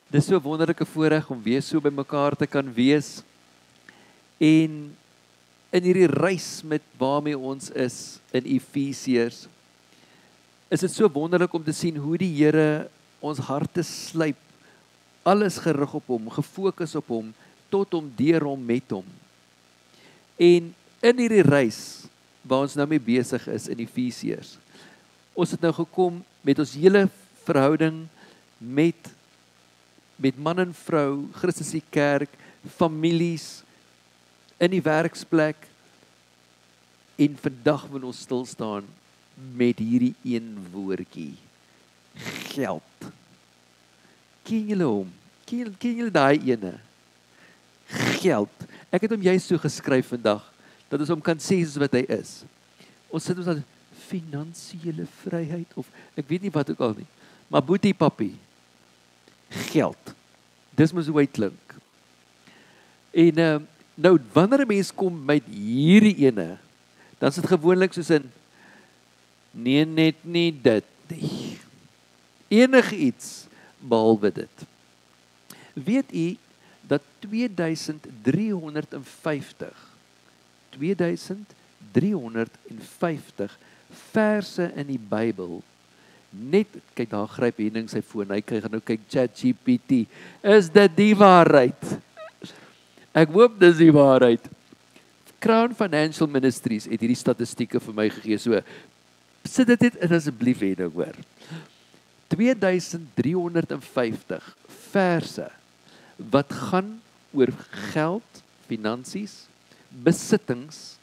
Dis so 'n wonderlike voorreg om weer so by mekaar te kan wees en in hierdie reis met waarmee ons is in Efesiërs, is dit so wonderlik om te sien hoe die Here ons harte slyp, alles gerig op hom, gefokus op hom, tot hom, deur hom, met hom. En in hierdie reis waar ons nou mee besig is in Efesiërs, ons het nou gekom met ons hele verhouding met man en vrou, Christus die kerk, families, in die werksplek, en vandag wil ons stil staan met hierdie een woordjie, geld. Ken julle hom? Ken julle daai ene? Geld. Ek het hom juist so geskryf vandag, dat ons hom kan sê soos wat hy is. Ons sit ons aan finansiële vryheid, of ek weet nie wat ook al nie, maar boetie papi, geld. Dis mos hoe hy klink. En nou, wanneer 'n mens kom met hierdie ene, dan is dit gewoonlik soos in, nee, net nie dit nie. Enige iets behalwe dit. Weet u dat 2350 verse in die Bybel, net, kyk daar gryp Henning sy foon, hy gaan nou kyk ChatGPT, is dit die waarheid? Ek hoop dis die waarheid. Crown Financial Ministries het hierdie statistieke vir my gegee, so sit dit net in asseblief Henning hoor. 2350 verse wat gaan oor geld, finansies, besittings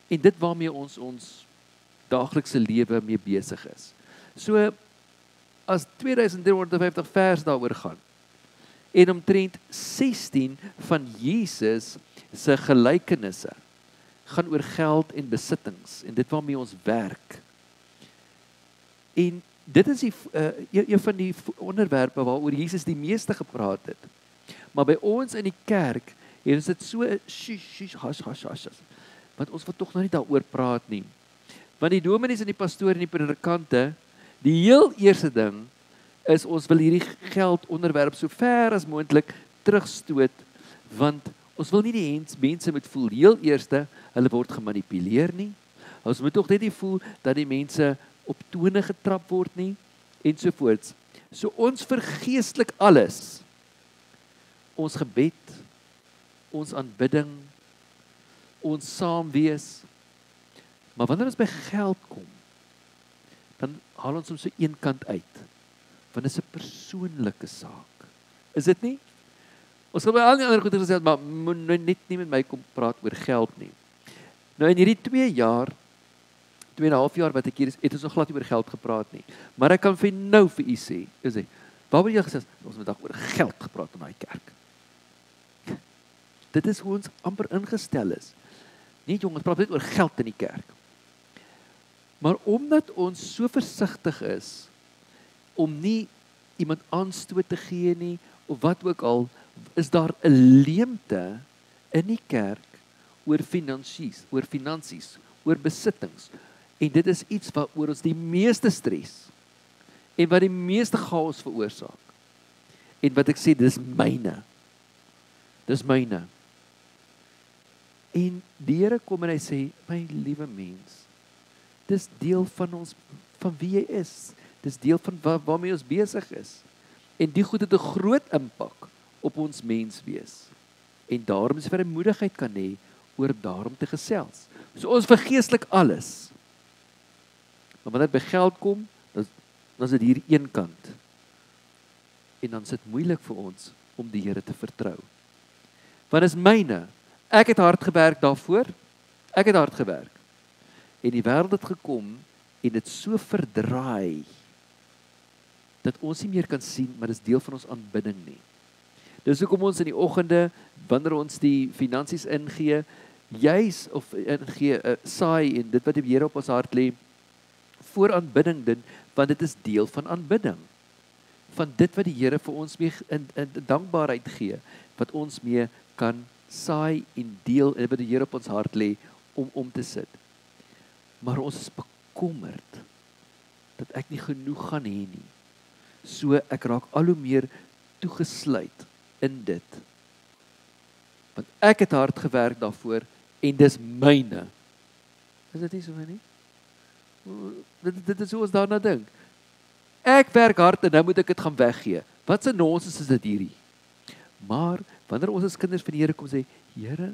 en dit waarmee ons daaglikse lewe mee besig is. So as 2350 vers daaroor gaan en omtrent 16 van Jesus se gelykenisse gaan oor geld en besittings en dit waarmee ons werk. En dit is een van die onderwerpe waaroor Jesus die meeste gepraat het. Maar by ons in die kerk het ons dit so hash, want ons wil tog nou nie daaroor praat nie. Want die dominees en die pastoor en die predikante, die heel eerste ding is ons wil hierdie geld onderwerp so ver as moontlik terugstoot, want ons wil nie die mense moet voel, heel eerste, hulle word gemanipuleer nie. Ons moet tog net nie voel dat die mense op tone getrap word nie, ensovoorts. So ons vergeestelik alles. Ons gebed, ons aanbidding, ons saamwees. Maar wanneer ons by geld kom, dan haal ons hom so een kant uit. Want dit is 'n persoonlike saak. Is dit nie? Ons gaan by al die ander goeie gesê, maar moet net nie met my kom praat oor geld nie. Nou in hierdie 2,5 jaar wat ek hier is, het ons nog glad nie oor geld gepraat nie. Maar ek kan vir nou vir u sê, waar word jy gesê, ons het vandag oor geld gepraat in my kerk. Dit is hoe ons amper ingestel is. Nie jongens, praat net oor geld in die kerk. Maar omdat ons so versigtig is, om nie iemand aanstoot te gee nie, of wat ook al, is daar 'n leemte in die kerk oor finansies, oor besittings. En dit is iets waaroor ons die meeste stres, en wat die meeste chaos veroorsaak. En wat ek sê, dis myne. Dis myne. En die Here kom en hy sê, my liewe mens, dis deel van ons, van wie jy is. Dis deel van waarmee ons besig is. En die goed het 'n groot impak op ons menswees. En daarom is vrymoedigheid kan hê oor daarom te gesels. So ons vergeestelik alles. Maar wanneer dit by geld kom, dan is dit hier een kant. En dan is dit moeilik vir ons om die Here te vertrou. Want is myne. Ek het hard gewerk daarvoor. Ek het hard gewerk. En die wêreld het gekom en dit so verdraai dat ons nie meer kan sien, maar dis deel van ons aanbidding nie. Dis hoekom ons in die oggende, wanneer ons die finansies ingee, saai en dit wat die Here op ons hart lê, voor aanbidding doen, want dit is deel van aanbidding. Van dit wat die Here vir ons mee in dankbaarheid gee, wat ons mee kan saai en deel, en wat die Here op ons hart lê, om te sit. Maar ons is bekommerd, dat ek nie genoeg gaan hê nie. So ek raak al hoe meer toegesluit in dit. Want ek het hard gewerk daarvoor en dis myne. Is dit nie so nie? Dit is hoe ons daarna dink. Ek werk hard en nou moet ek dit gaan weggee. Wat 'n nonsens is dit hierdie? Maar wanneer ons as kinders van die Here kom sê, Here,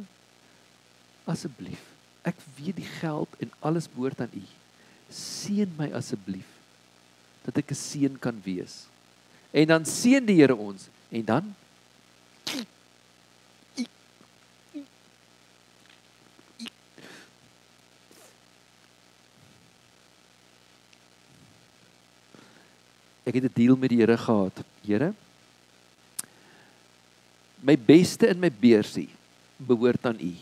asseblief, ek weet die geld en alles behoort aan U. Seën my asseblief, dat ek 'n seën kan wees. En dan seën die Here ons, en dan ek het 'n deal met die Here gehad. Here, my beste in my beursie behoort aan U.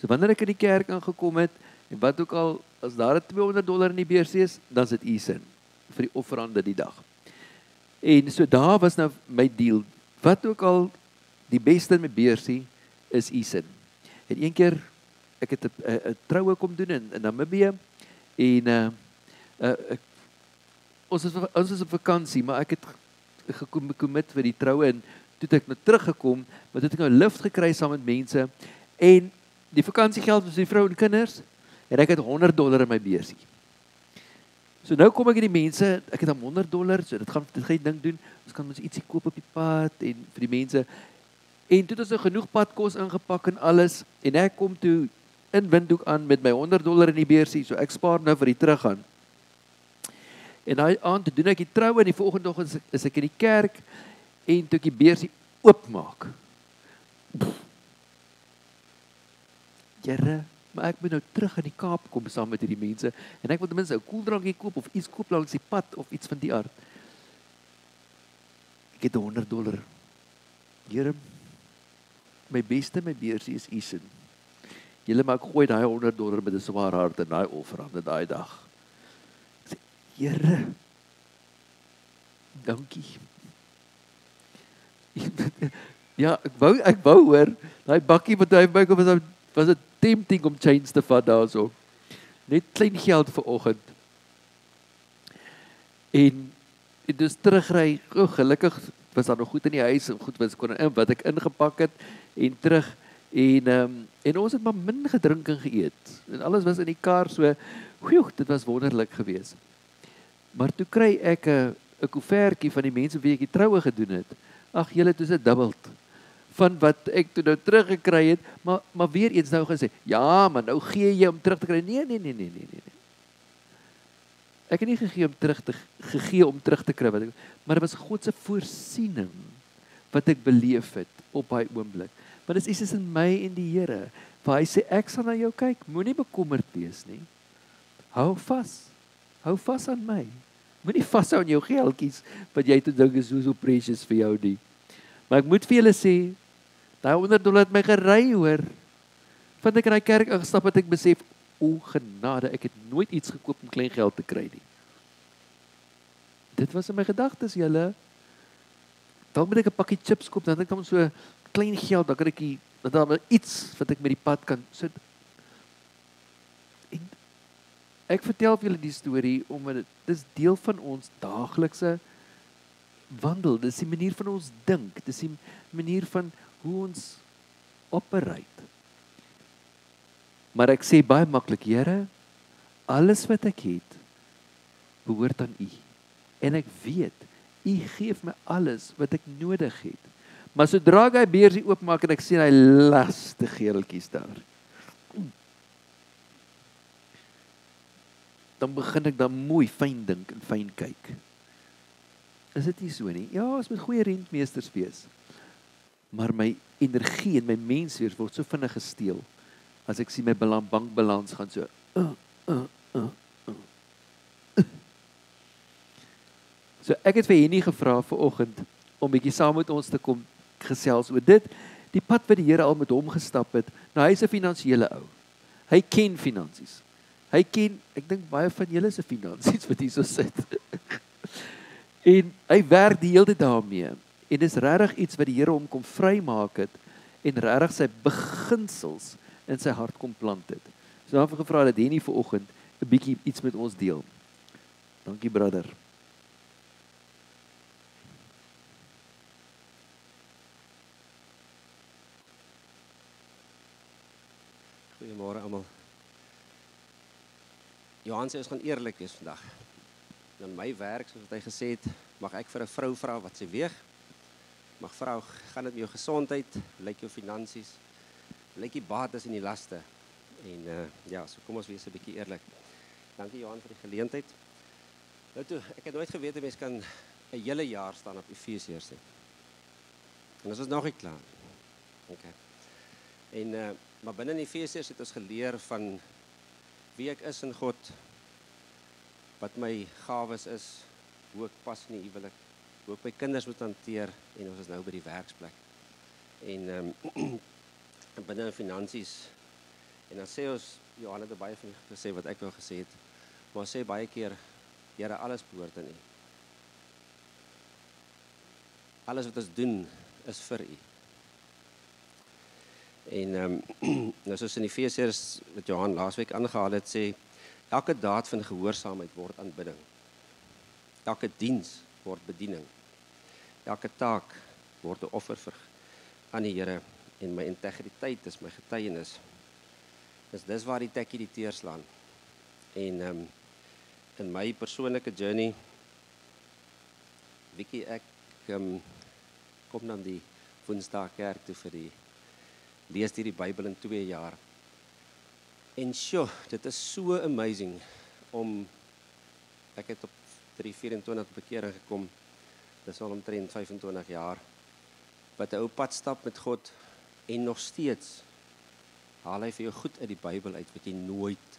So wanneer ek in die kerk aangekom het, en wat ook al, as daar $200 in die beursie is, dan is dit U sin, vir die offerande die dag. En so daar was nou my deal, wat ook al, die beste in my beursie, is U sin. En een keer, ek het 'n troue kom doen in Namibië, en ons is op vakansie, maar ek het gekommit vir die troue, en toe het ek nou teruggekom, maar toe het ek nou lift gekry saam met mense, en die vakansiegeld was die vrou en kinders, en ek het $100 in my beursie. So nou kom ek in die mense, ek het dan $100, so dit gaan die ding doen, ons kan ons ietsie koop op die pad, en vir die mense, en toe het ons nou genoeg padkos ingepak en alles, en ek kom toe in Windhoek aan met my $100 in die beursie, so ek spaar nou vir die teruggaan. En daai aand doen ek die troue, en die volgende dag is ek in die kerk, en toe ek die beursie oopmaak. Here, maar ek moet nou terug in die Kaap kom saam met hierdie mense, en ek wil ten minste 'n koeldrankie koop, of iets koop langs die pad, of iets van die aard. Ek het $100. Here, my beste in my beursie is U sin. Julle, maar ek gooi daai $100 met 'n swaar hart in daai offerande daai dag. Ek sê, Here, dankie. Ja, ek wou hoor, daai bakkie wat hy by kom was dit tempting om change te vat daarso. Net klein geld vir oggend. En dus terugry, gelukkig was daar nog goed in die huis, en goed wat ek ingepak het, en terug, en ons het maar min gedrink en geëet, en alles was in die kar, so, dit was wonderlik geweest. Maar toe kry ek 'n koevertjie van die mense wie ek die troue gedoen het. Ag, julle, toe is dit dubbel van wat ek toe nou teruggekry het, maar weer eens nou gesê, ja, maar nou gee jy om terug te kry. Nee. Ek het nie gegee om terug te kry, maar dit was God se voorsiening wat ek beleef het op daai oomblik. Want dit is iets in my en die Here, waar hy sê, ek sal na jou kyk, moenie bekommerd wees nie. Hou vas aan my. Moenie vashou aan jou geldjies, wat jy toe dink is so precious vir jou nie. Maar ek moet vir julle sê, daai $100 het my gery, hoor. Want ek in die kerk ingestap het, ek besef, o genade, ek het nooit iets gekoop om klein geld te kry nie. Dit was in my gedagtes, julle. Dan moet ek 'n pakkie chips koop, dan het ek dan so klein geld, dan kan ek dan iets wat ek met die pad kan. So, en ek vertel vir julle die storie, omdat dit is deel van ons daaglikse wandel, dit is die manier van ons dink, dit is die manier van hoe ons operate. Maar ek sê baie maklik, Here, alles wat ek het, behoort aan U. En ek weet, U gee my alles wat ek nodig het. Maar sodra ek hy beursie oopmaak en ek sien hy laste geeltjies daar, dan begin ek dan mooi fyn dink en fyn kyk. Is dit nie so nie? Ja, ons moet goeie rentmeesters wees. Maar my energie en my menswees word so vinnig gesteel, as ek sien my bankbalans gaan so, So ek het vir Henny gevra vanoggend, om bietjie saam met ons te kom gesels oor dit, die pad wat die Here al met hom gestap het. Nou, hy is 'n finansiële ou. Hy ken finansies. Hy ken, ek dink baie van julle se finansies wat hier so sit. En hy werk die hele tyd daarmee. En dis regtig iets wat die Here hom kom vrymaak het, en regtig sy beginsels in sy hart kom plant het. So dan het ek gevra dat Henny vanoggend 'n bietjie iets met ons deel. Dankie, brother. Johan sê ons gaan eerlik wees vandag. In my werk, soos wat hy gesê het, mag ek vir 'n vrou vra wat sy weeg. Mag vrou, gaan dit met jou gesondheid, lyk jou finansies, lyk die bates en die laste. En ja, so kom ons wees 'n bietjie eerlik. Dankie Johan vir die geleentheid. Nou toe, ek het nooit geweet 'n mens kan 'n hele jaar staan op Efesiërs nie. En dit is nog nie klaar. Okay. Maar binne in Efesiërs het ons geleer van wie ek is in God, wat my gawes is, hoe ek pas in die huwelik, hoe ek my kinders moet hanteer, en ons is nou by die werksplek. En binne in finansies, en dan sê ons, Johan het baie van gesê wat ek wel gesê het, maar ons sê baie keer, Here, alles behoort aan U. Alles wat ons doen, is vir U. En nou soos in Efesiërs wat Johan laasweek aangehaal het, sê elke daad van gehoorsaamheid word aanbidding. Elke diens word bediening. Elke taak word 'n offer vir aan die Here, en my integriteit is my getuienis. Dis waar die tekkie die teer slaan. En in my persoonlike journey, Vicky, ek kom dan die Woensdag kerk toe vir die lees die Bybel in 2 jaar. En sjoe, dit is so amazing ek het op 324 bekering gekom, dis al omtrent 25 jaar, wat 'n ou pad stap met God, en nog steeds haal hy vir jou goed uit die Bybel uit, wat jy nooit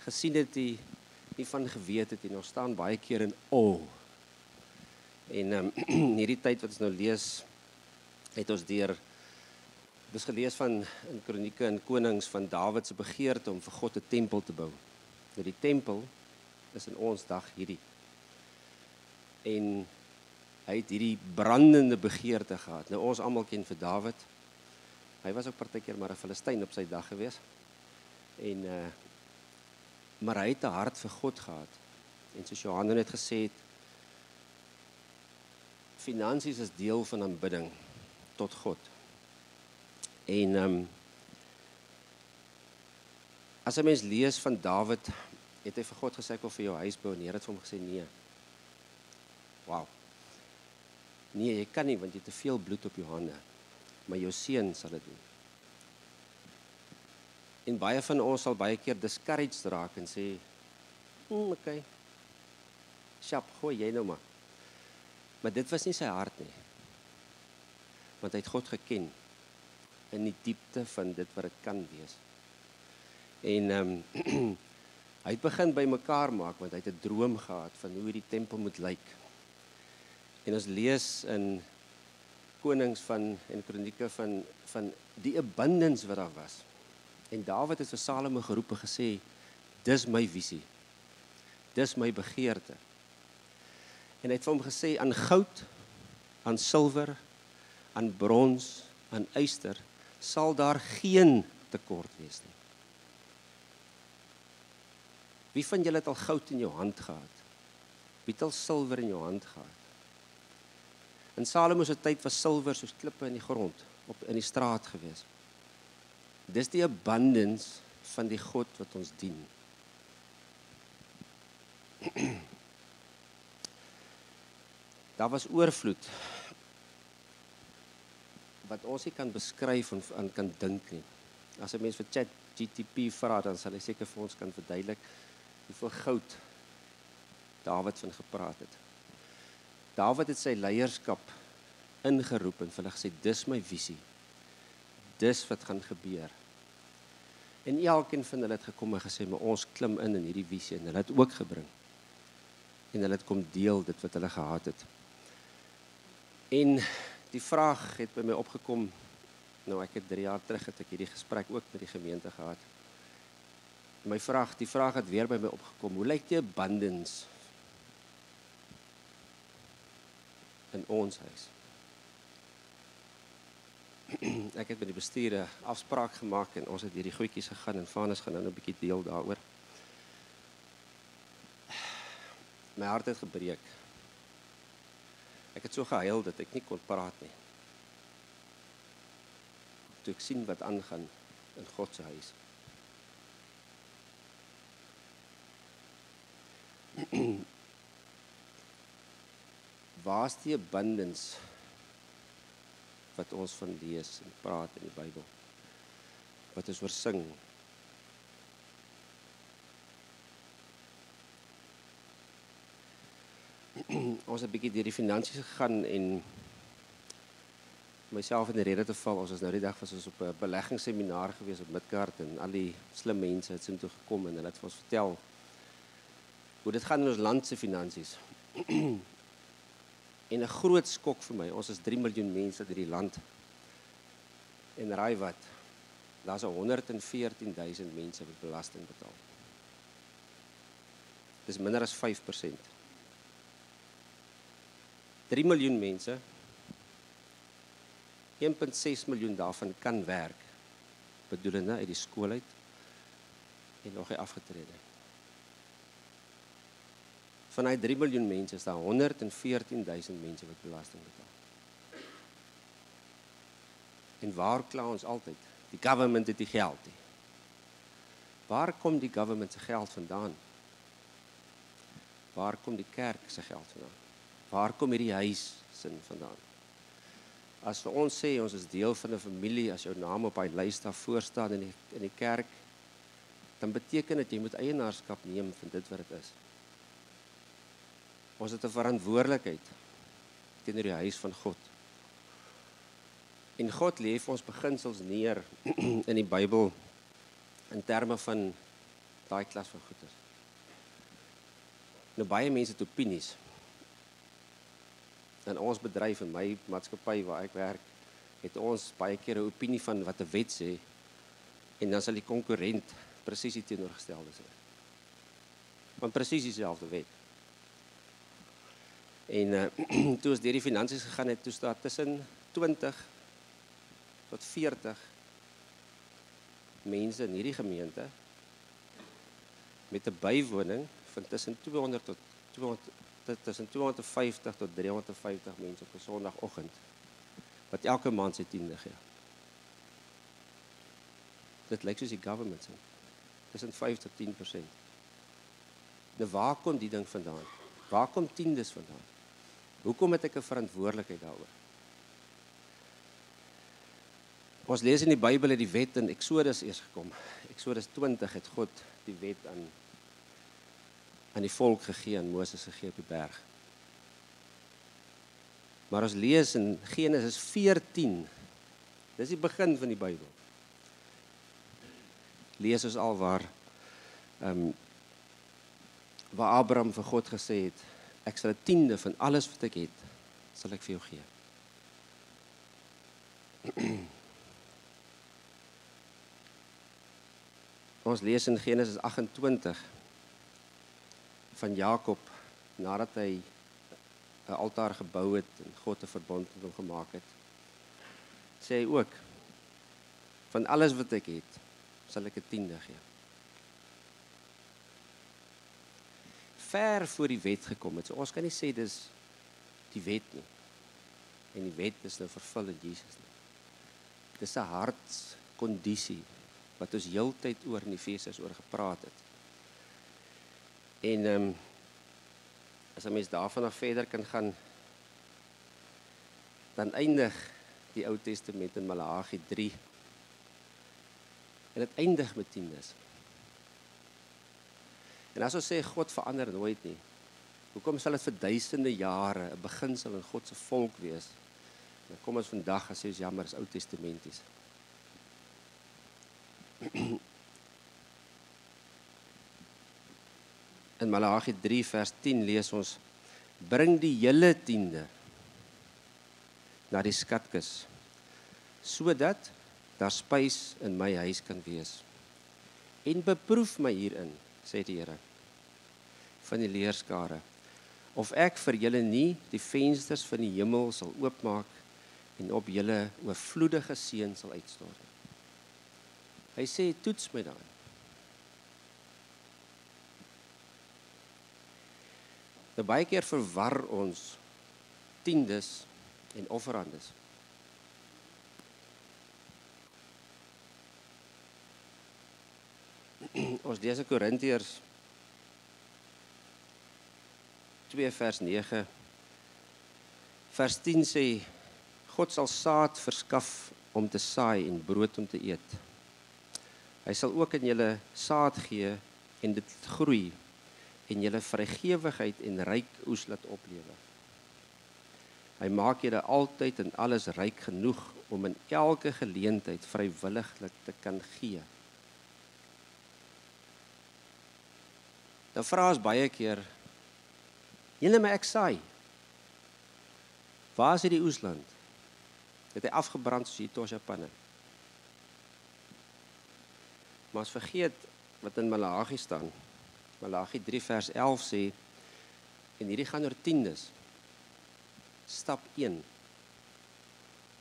gesien het, nie van geweet het, en ons staan baie keer in awe. En hierdie tyd wat ons nou lees, het ons dis gelees van in Kronieke en Konings van Dawid se begeerte om vir God 'n tempel te bou. Nou die tempel is in ons dag hierdie. En hy het hierdie brandende begeerte gehad. Nou ons almal ken vir Dawid. Hy was ook partykeer maar 'n Filistyn op sy dag gewees. Maar hy het 'n hart vir God gehad. En soos Johan net gesê het, finansies is deel van aanbidding tot God. En as 'n mens lees van Dawid, het hy vir God gesê, ek wil vir jou huis bou, en die Here het vir hom gesê, nee. Wow. Nee, jy kan nie, want jy het te veel bloed op jou hande, maar jou seun sal dit doen. En baie van ons sal baie keer discouraged raak en sê, okay, sjap, gooi jy nou maar. Maar dit was nie sy hart nie, want hy het God geken, in die diepte van dit wat dit kan wees. En hy het begin by mekaar maak, want hy het 'n droom gehad van hoe die tempel moet lyk. En ons lees in Konings en Kronieke van die abundance wat daar was. En Dawid het vir Salomo geroep en gesê, dis my visie, dis my begeerte. En hy het vir hom gesê, aan goud, aan silwer, aan brons, aan yster, sal daar geen tekort wees nie. Wie van julle het al goud in jou hand gehad? Wie het al silwer in jou hand gehad? In Salomo se tyd was silwer soos klippe in die grond, in die straat gewees. Dis die abundance van die God wat ons dien. Daar was oorvloed, wat ons nie kan beskryf en kan dink nie. As 'n mens vir ChatGPT vra, dan sal hy seker vir ons kan verduidelik hoeveel goud Dawid van gepraat het. Dawid het sy leierskap ingeroep en vir hulle gesê, dis my visie, dis wat gaan gebeur. En elkeen van hulle het gekom en gesê, maar ons klim in hierdie visie, en hulle het ook gebring. En hulle het kom deel dit wat hulle gehad het. En die vraag het by my opgekom, nou ek het 3 jaar terug het ek hierdie gesprek ook met die gemeente gehad. Die vraag het weer by my opgekom, hoe lyk die abundance in ons huis? Ek het met die bestuur 'n afspraak gemaak en ons het hierdie goedjies gegaan en Vanus gaan nou 'n bietjie deel daaroor. My hart het gebreek. Ek het so gehuil dat ek nie kon praat nie. Toe ek sien wat aangaan in God se huis. Waar is die abundance wat ons van lees en praat in die Bybel? Wat ons oor sing? Ons het 'n bietjie deur die finansies gegaan en myself in die rede te val. Ons was nou die dag was ons op 'n beleggingsseminaar gewees op Midgard en al die slim mense het sin toe gekom en hulle het vir ons vertel hoe dit gaan in ons land se finansies. En 'n groot skok vir my. Ons is 3 miljoen mense in hierdie land. En raai wat? Daar's 114,000 mense wat belasting betaal. Dis minder as 5%. 3 miljoen mense, 1,6 miljoen daarvan kan werk, bedoelende uit die skool uit en nog nie afgetrede. Van die 3 miljoen mense is daar 114,000 mense wat belasting betaal. En waar kla ons altyd? Die government het die geld nie. Waar kom die government se geld vandaan? Waar kom die kerk se geld vandaan? Waar kom hierdie huis sin vandaan? As vir ons sê, ons is deel van 'n familie, as jou naam op hy lys daar voor staan in die kerk, dan beteken dit jy moet eienaarskap neem van dit wat dit is. Ons het 'n verantwoordelikheid teenoor die huis van God. En God lê vir ons beginsels neer in die Bybel in terme van daai klas van goeder. Nou baie mense het opinies. In ons bedryf en my maatskappy waar ek werk, het ons baie keer 'n opinie van wat 'n wet sê en dan sal die konkurrent presies die teenoorgestelde sê. Want presies dieselfde wet. En toe ons deur die finansies gegaan het, toe staan tussen 20 tot 40 mense in hierdie gemeente met 'n bywoning van tussen 250 tot 350 mense op 'n Sondagoggend wat elke maand sy 10de gee. Dit lyk soos die government se. Tussen 5 tot 10%. Nou waar kom die ding vandaan? Waar kom 10des vandaan? Hoekom het ek 'n verantwoordelikheid daaroor? Ons lees in die Bybel het die wet in Exodus eers gekom. Exodus 20 het God die wet aan die volk gegee, aan Moses gegee op die berg. Maar ons lees in Genesis 14, dis die begin van die Bybel. Lees ons al waar Abraham vir God gesê het, ek sal 'n 10de van alles wat ek het, sal ek vir jou gee. Ons lees in Genesis 28 van Jakob, nadat hy 'n altaar gebou het en God 'n verbond met hom gemaak het, sê hy ook, van alles wat ek het, sal ek 'n 10de gee. Ver voor die wet gekom het, so ons kan nie sê dis die wet nie, en die wet is nou vervul in Jesus nie. Dis 'n hartskondisie, wat ons heeltyd oor in Efesiërs oor gepraat het. En as 'n mens daarvan af verder kan gaan, dan eindig die Ou Testament in Maleagi 3. En dit eindig met 10des. En as ons sê God verander nooit nie, hoekom sal dit vir duisende jare 'n beginsel in God se volk wees? Dan kom ons vandag as jy is jammer, is Ou Testamenties. In Maleagi 3 vers 10 lees ons, bring die hele 10de na die skatkis, sodat daar spys in my huis kan wees. En beproef my hierin, sê die Here, van die leerskare, of ek vir julle nie die vensters van die hemel sal oopmaak en op julle oorvloedige seën sal uitstort. Hy sê, toets my dan. Nou baie keer verwar ons 10des en offerandes. Ons lees in Korintiërs 2 vers 9. Vers 10 sê, God sal saad verskaf om te saai en brood om te eet. Hy sal ook in julle saad gee en dit groei en julle vrygewigheid en ryk oes laat oplewe. Hy maak julle altyd en alles ryk genoeg om in elke geleentheid vrywilliglik te kan gee. Dan vra ons baie keer, julle maar ek saai. Waar is die oesland? Het hy afgebrand soos hier Tosha Panne? Maar ons vergeet wat in Malagi staan. Malagi 3 vers 11 sê, en hierdie gaan oor tiendes. Stap 1.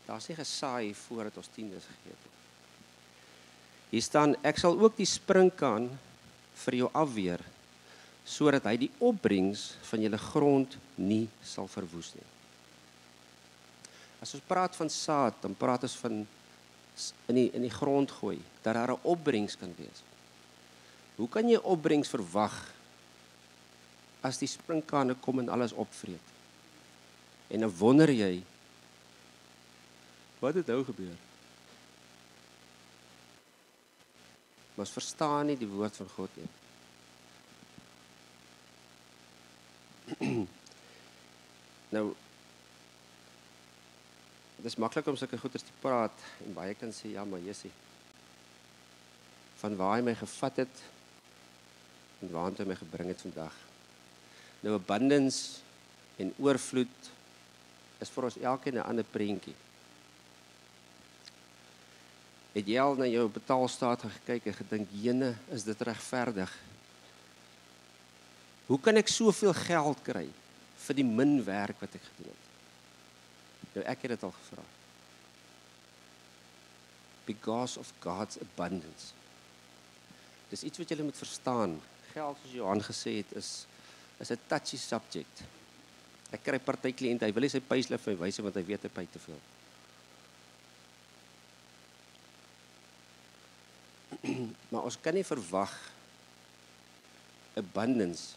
Daar is nie gesaai voordat ons tiendes gegee het. Hier staan, ek sal ook die sprinkaan vir jou afweer, sodat hy die opbrengs van julle grond nie sal verwoes nie. As ons praat van saad, dan praat ons van in die grond gooi, dat daar 'n opbrengs kan wees. Hoe kan jy opbrengs verwag as die sprinkane kom en alles opvreet? En dan wonder jy, wat het nou gebeur? Maar ons verstaan nie die woord van God nie. Nou, dit is maklik om sulke goeders te praat, en baie kan sê, ja, maar Jessie, van waar hy my gevat het, en waar hy my gebring het vandag. Nou, abundance en oorvloed is vir ons elkeen 'n ander prentjie. Het jy al na jou betaalstaat gekyk en gedink, jene, is dit regverdig? Hoe kan ek soveel geld kry vir die min werk wat ek gedoen het? Nou, ek het dit al gevra. Because of God's abundance. Dis iets wat jy moet verstaan. Geld, soos Johan gesê het, is 'n touchy subject. Ek kry party kliënte, hy wil nie sy payslip vir my wys want hy weet hy pay te veel. Maar ons kan nie verwag abundance.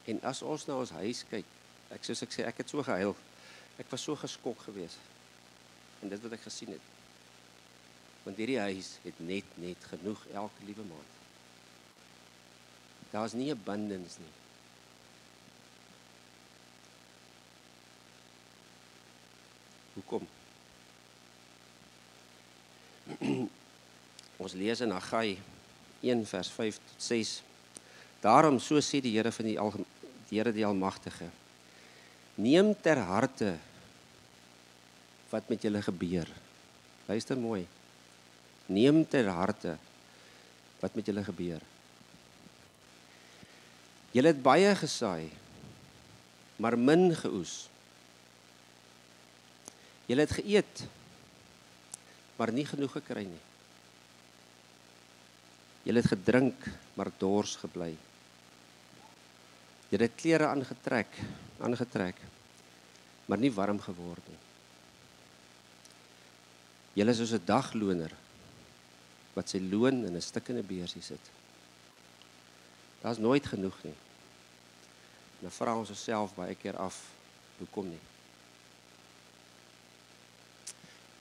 En as ons na ons huis kyk, soos ek sê, ek het so gehuil. Ek was so geskok geweest. En dit wat ek gesien het. Want hierdie huis het net genoeg elke liewe maand. Daar is nie abundance nie. Hoekom? Ons lees in Haggai 1 vers 5 tot 6. Daarom, so sê die Here van die Here die Almagtige, neem ter harte wat met julle gebeur. Luister mooi. Neem ter harte wat met julle gebeur. Julle het baie gesaai, maar min geoes. Julle het geëet, maar nie genoeg gekry nie. Julle het gedrink, maar dors gebly. Julle het klere aangetrek, maar nie warm geword nie. Julle is soos 'n dagloner wat sy loon in 'n stikkende beursie sit. Daar is nooit genoeg nie. En dan vra ons osself baie keer af, hoekom nie?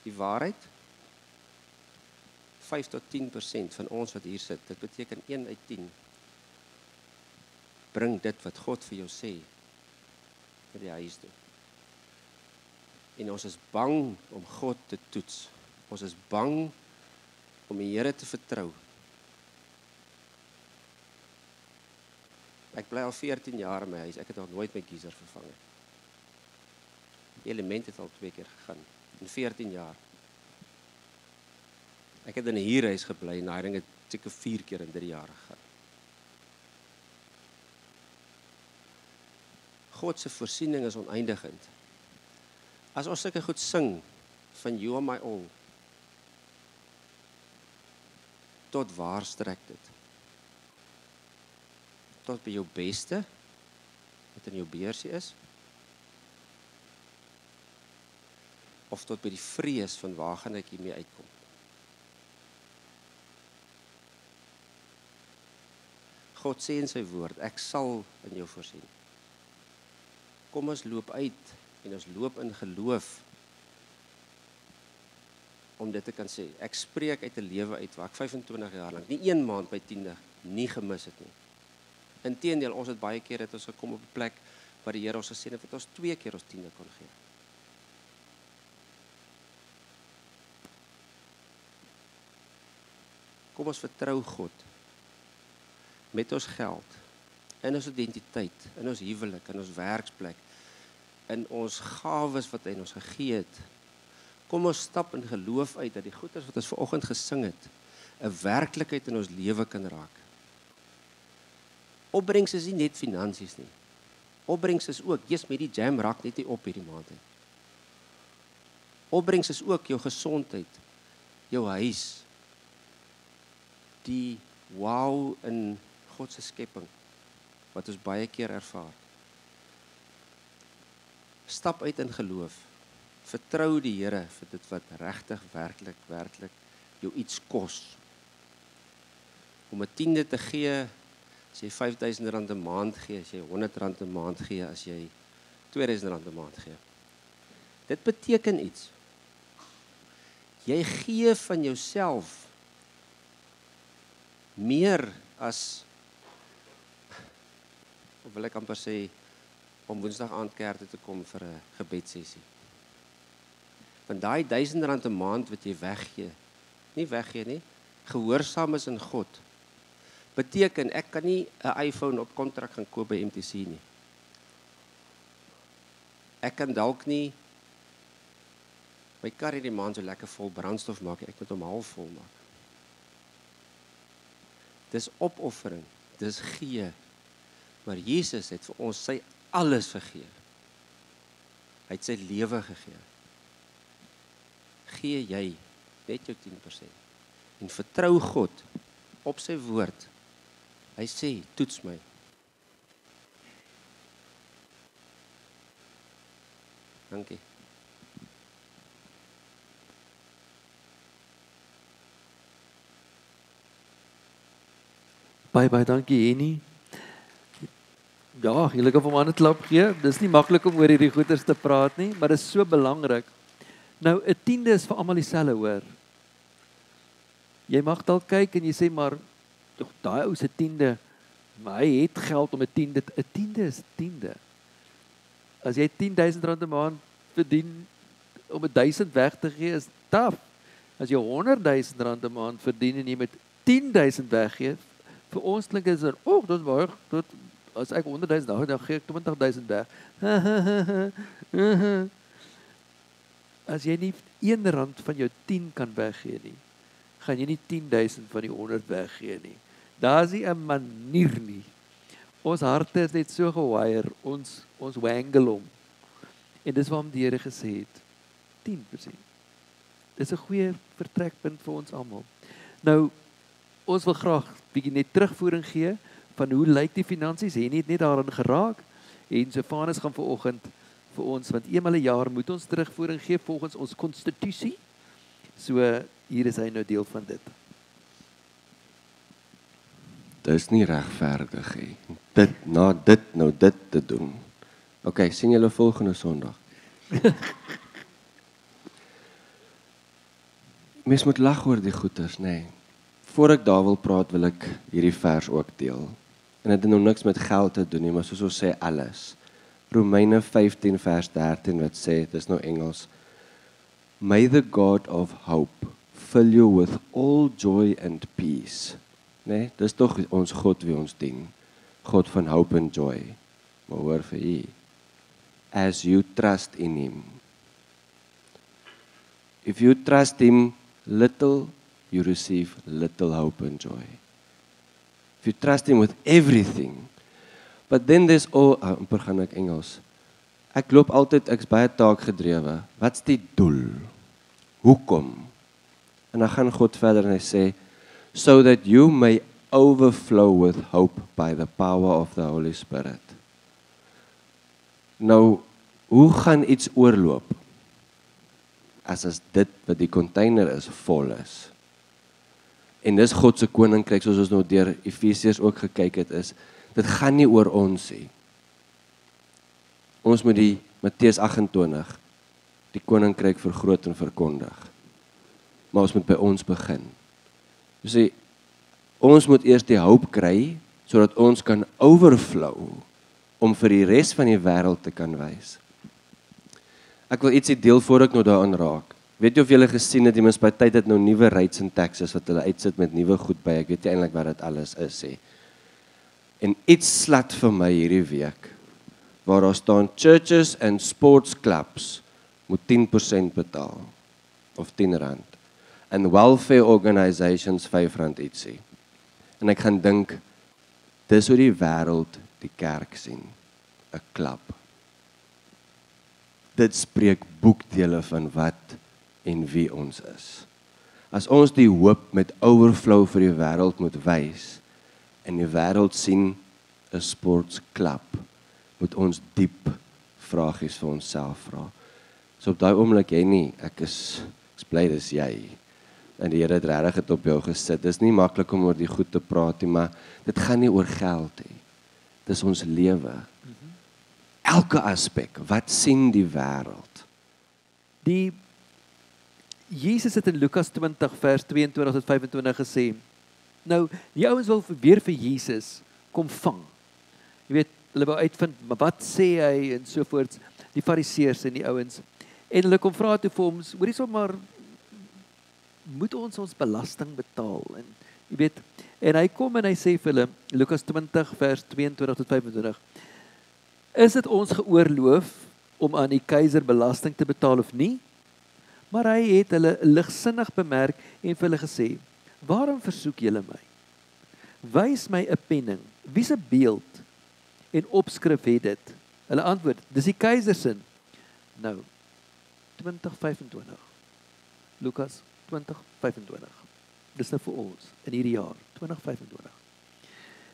Die waarheid, 5 tot 10% van ons wat hier sit, dit beteken 1 uit 10, bring dit wat God vir jou sê, vir die huis toe. En ons is bang om God te toets. Ons is bang om die Here te vertrou. Ek bly al 14 jaar in my huis, ek het nog nooit my geyser vervang nie. Die element het al 2 keer gegaan, in 14 jaar. Ek het in 'n huurhuis gebly, en daai ding het seker 4 keer in 3 jaar gegaan. God se voorsiening is oneindigend. As ons sulke goed sing, van You Are My All, tot waar strek dit? Tot by jou beste, wat in jou beursie is? Of tot by die vrees van waar gaan ek hiermee uitkom? God sê in sy woord, ek sal in jou voorsien. kom ons loop uit en ons loop in geloof om dit te kan sê. Ek spreek uit 'n lewe uit waar ek 25 jaar lank nie 1 maand by 10de nie gemis het nie. Inteendeel, ons het baie keer ons gekom op 'n plek waar die Here ons geseën het, wat ons 2 keer ons 10de kon gee. Kom ons vertrou God met ons geld, in ons identiteit, in ons huwelik, in ons werksplek, in ons gawes wat hy ons gegee het. Kom ons stap in geloof uit dat die goeders wat ons vanoggend gesing het, 'n werklikheid in ons lewe kan raak. Opbrengs is nie net finansies nie. Opbrengs is ook, jy's met die jam raak net nie op hierdie maand nie. Opbrengs is ook jou gesondheid, jou huis, die wow in God se skepping, wat ons baie keer ervaar. Stap uit in geloof. Vertrou die Here vir dit wat regtig, werklik jou iets kos. Om 'n 10de te gee, as jy R5,000 'n maand gee, as jy R100 'n maand gee, as jy R2,000 'n maand gee. Dit beteken iets. Jy gee van jouself meer as, of wil ek amper sê, om Woensdag aand kerk toe te kom vir 'n gebedssessie. Want daai R1,000 'n maand wat jy weggee nie, gehoorsaam is in God, beteken ek kan nie 'n iPhone op kontrak gaan koop by MTC nie. Ek kan dalk nie my kar hierdie maand so lekker vol brandstof maak, ek moet hom half vol maak. Dis opoffering, dis gee. Maar Jesus het vir ons sy alles gegee. Hy het sy lewe gegee. Gee jy net jou 10% en vertrou God op sy woord. Hy sê, toets my. Dankie. Baie dankie Henny. Ja, jy kan vir hom 'n ander klap gee. Dis nie maklik om oor hierdie goeters te praat nie, maar dit is so belangrik. Nou, 'n 10de is vir almal dieselfde, hoor. Jy mag dalk kyk en jy sê maar, daai ou se 10de, maar hy het geld om 'n 10de is 10de. As jy R10,000 'n maand verdien om 1,000 weg te gee, is taaf. As jy R100,000 'n maand verdien en jy met 10,000 weggee, vir ons klink dit is dis baie, as ek 100,000 dan gee ek 20,000 weg. As jy nie R1 van jou 10 kan weggee nie, gaan jy nie 10,000 van die 100 weggee nie. Daar is nie 'n manier nie. Ons harte is net so gewire, ons wangle hom. En dis waarom die Here gesê het, 10%. Dis 'n goeie vertrekpunt vir ons almal. Nou, ons wil graag bietjie net terugvoering gee van hoe lyk die finansies. Henny het net daarin geraak. En Stefanus gaan vanoggend vir ons, want eenmal 'n jaar moet ons terugvoering gee volgens ons konstitusie. So hier is hy nou deel van dit. Dit is nie regverdig nie. Dit te doen. OK, sien julle volgende Sondag. Mens moet lag oor die goeters, nê. Nee. Voor ek daar wil praat, wil ek hierdie vers ook deel. En dit het nou niks met geld te doen nie, maar soos ons sê alles. Romeine 15 vers 13 wat sê, dit is nou Engels. May the God of hope fill you with all joy and peace. Nee, dis tog ons God wie ons dien. God van hope and joy. Maar hoor vir u. As you trust in him. If you trust him little, you receive little hope and joy. If you trust him with everything. But then there's amper gaan ek Engels. Ek loop altyd, ek's baie taakgedrewe. Wat's die doel? Hoekom? En dan gaan God verder en hy sê, so that you may overflow with hope by the power of the Holy Spirit. Nou, hoe gaan iets oorloop? As dit wat die container is, vol is. En dis God se koninkryk, soos ons nou deur Efesiërs ook gekyk het, is, dit gaan nie oor ons nie. ons moet die Matteus 28, die koninkryk vergroot en verkondig. Maar ons moet by ons begin. Dus ons moet eers die hoop kry, sodat ons kan overflow, om vir die res van die wêreld te kan wys. Ek wil ietsie deel voor ek nou daaraan raak. Weet jy of julle gesien het, die munisipaliteit het nou nuwe rates in Texas, wat hulle uitsit met nuwe goed by, ek weet nie eintlik wat dit alles is, hè. En iets slat vir my hierdie week, waar daar staan, churches and sports clubs, moet 10% betaal, of R10, en welfare organisations R5 ietsie. En ek gaan dink, dis hoe die wêreld die kerk sien, 'n klub. Dit spreek boekdele van wat en wie ons is. As ons die hoop met overflow vir die wêreld moet wys, en die wêreld sien 'n sportsklub, moet ons diep vragies vir onsself vra. So op daai oomblik jy nie, ek is bly dis jy. En die Here het regtig dit op jou gesit. Dis nie maklik om oor die goed te praat nie, maar dit gaan nie oor geld nie. Dis ons lewe. Elke aspek, wat sien die wêreld? Jesus het in Lukas 20 vers 22 tot 25 gesê, nou, die ouens wil weer vir Jesus kom vang. Jy weet, hulle wil uitvind, maar wat sê hy en sovoorts, die fariseërs en die ouens. En hulle kom vra toe vir hom, hoorie sommer, moet ons belasting betaal? En jy weet, en hy kom en hy sê vir hulle, Lukas 20 vers 22 tot 25, is dit ons geoorloof om aan die keiser belasting te betaal of nie? Maar hy het hulle ligsinnig bemerk en vir hulle gesê, waarom versoek julle my? Wys my 'n penning, wie se beeld en opskrif het dit? Hulle antwoord, dis die keiser se. Nou, 2025, Lukas 2025, dis nou vir ons, in hierdie jaar, 2025.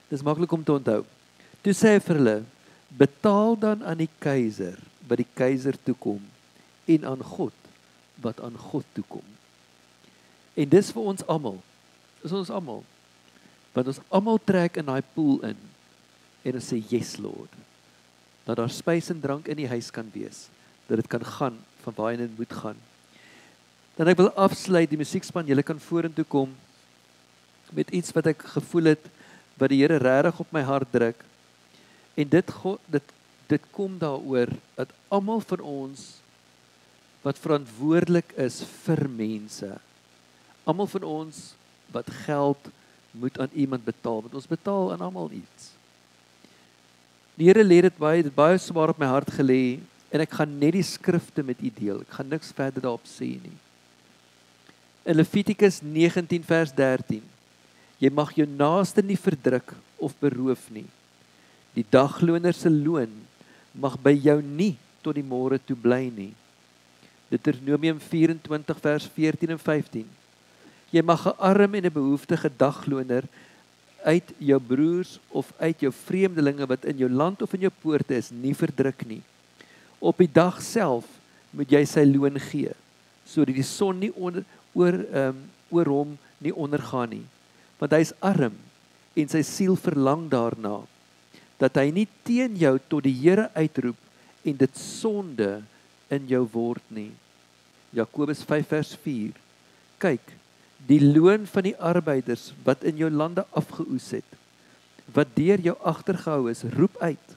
Dis maklik om te onthou. Toe sê hy vir hulle, betaal dan aan die keiser, wat die keiser toekom, en aan God, wat aan God toekom. En dis vir ons almal, want ons almal trek in daai pool in, en ons sê, yes Lord, dat daar spys en drank in die huis kan wees, dat dit kan gaan, van waar dit moet gaan. Dan ek wil afsluit, die musiekspan, julle kan vorentoe kom, met iets wat ek gevoel het, wat die Here regtig op my hart druk, en dit kom daaroor, dat almal van ons, wat verantwoordelik is vir mense, almal van ons, wat geld moet aan iemand betaal, want ons betaal aan almal iets. Die Here lê dit baie swaar op my hart gelê, en ek gaan net die skrifte met u deel, ek gaan niks verder daarop sê nie. In Levitikus 19 vers 13, jy mag jou naaste nie verdruk of beroof nie. Die dagloner se loon mag by jou nie tot die môre toe bly nie. Deuteronomium 24 vers 14 en 15. Jy mag 'n arm en 'n behoeftige dagloner uit jou broers of uit jou vreemdelinge wat in jou land of in jou poorte is, nie verdruk nie. Op die dag self moet jy sy loon gee, sodat die son nie oor hom nie ondergaan nie. Want hy is arm en sy siel verlang daarna, dat hy nie teen jou tot die Here uitroep en dit sonde in jou word nie. Jakobus 5 vers 4. Kyk, die loon van die arbeiders wat in jou lande afgeoes het, wat deur jou agtergehou is, roep uit.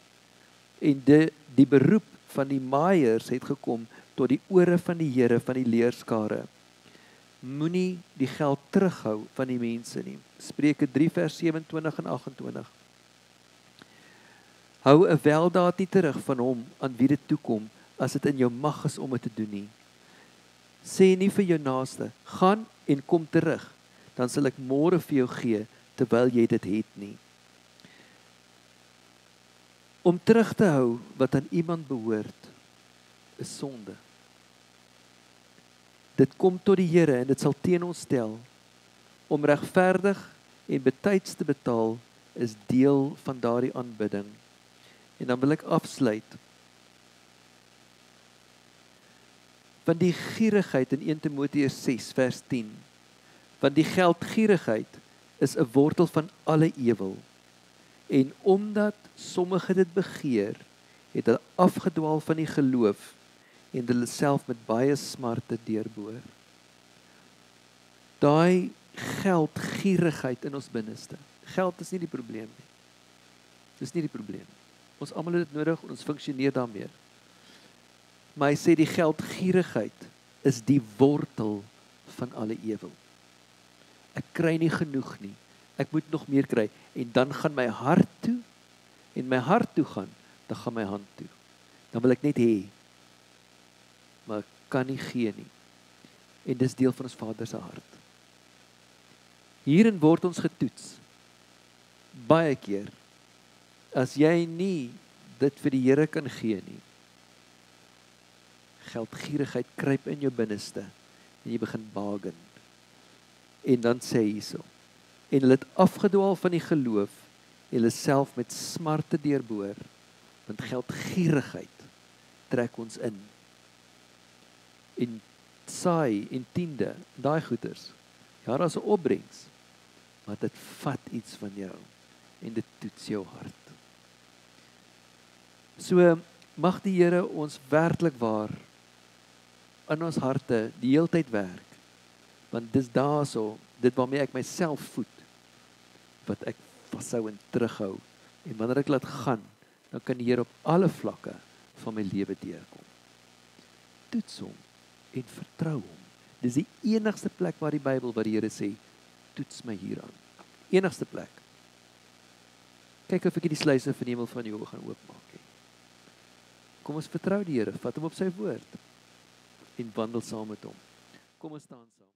En die beroep van die maaiers het gekom tot die ore van die Here van die leerskare. Moenie die geld terughou van die mense nie. Spreuke 3 vers 27 en 28. Hou 'n weldaad nie terug van hom aan wie dit toekom, as dit in jou mag is om dit te doen nie. Sê nie vir jou naaste, gaan en kom terug, dan sal ek môre vir jou gee, terwyl jy dit het nie. Om terug te hou wat aan iemand behoort, is sonde. Dit kom tot die Here en dit sal teen ons stel. Om regverdig en betyds te betaal is deel van daardie aanbidding. En dan wil ek afsluit. Van die gierigheid in 1 Timoteus 6 vers 10. Want die geldgierigheid is 'n wortel van alle ewel. En omdat sommige dit begeer, het hulle afgedwaal van die geloof en hulle self met baie smarte deurboor. Daai geldgierigheid in ons binneste. Geld is nie die probleem nie. Dis nie die probleem. Ons almal het dit nodig, ons funksioneer daarmee. Maar hy sê die geldgierigheid is die wortel van alle ewel. Ek kry nie genoeg nie. Ek moet nog meer kry. En dan gaan my hart toe, en my hart toe gaan, dan gaan my hand toe. Dan wil ek net hê, maar ek kan nie gee nie. En dis deel van ons Vader se hart. Hierin word ons getoets. Baie keer, as jy nie dit vir die Here kan gee nie, geldgierigheid kruip in jou binneste, en jy begin bargain. En dan sê hy hierso, en hulle het afgedwaal van die geloof, en hulle self met smarte deurboor, want geldgierigheid trek ons in. En saai en tiende, daai goeders, ja, daar is 'n opbrengs, maar dit vat iets van jou, en dit toets jou hart. So, mag die Here ons werklik waar in ons harte die heeltyd werk, want dis daarso, dit waarmee ek myself voed, wat ek vashou en terughou, en wanneer ek laat gaan, dan kan die Here op alle vlakke van my lewe deurkom. Toets hom en vertrou hom. Dis die enigste plek waar die Bybel, waar die Here sê, toets my hieraan. Enigste plek. Kyk of ek die sluise van die hemel van jou gaan oopmaak. Kom ons vertrou die Here, vat hom op sy woord, en wandel saam met hom. Kom ons staan saam.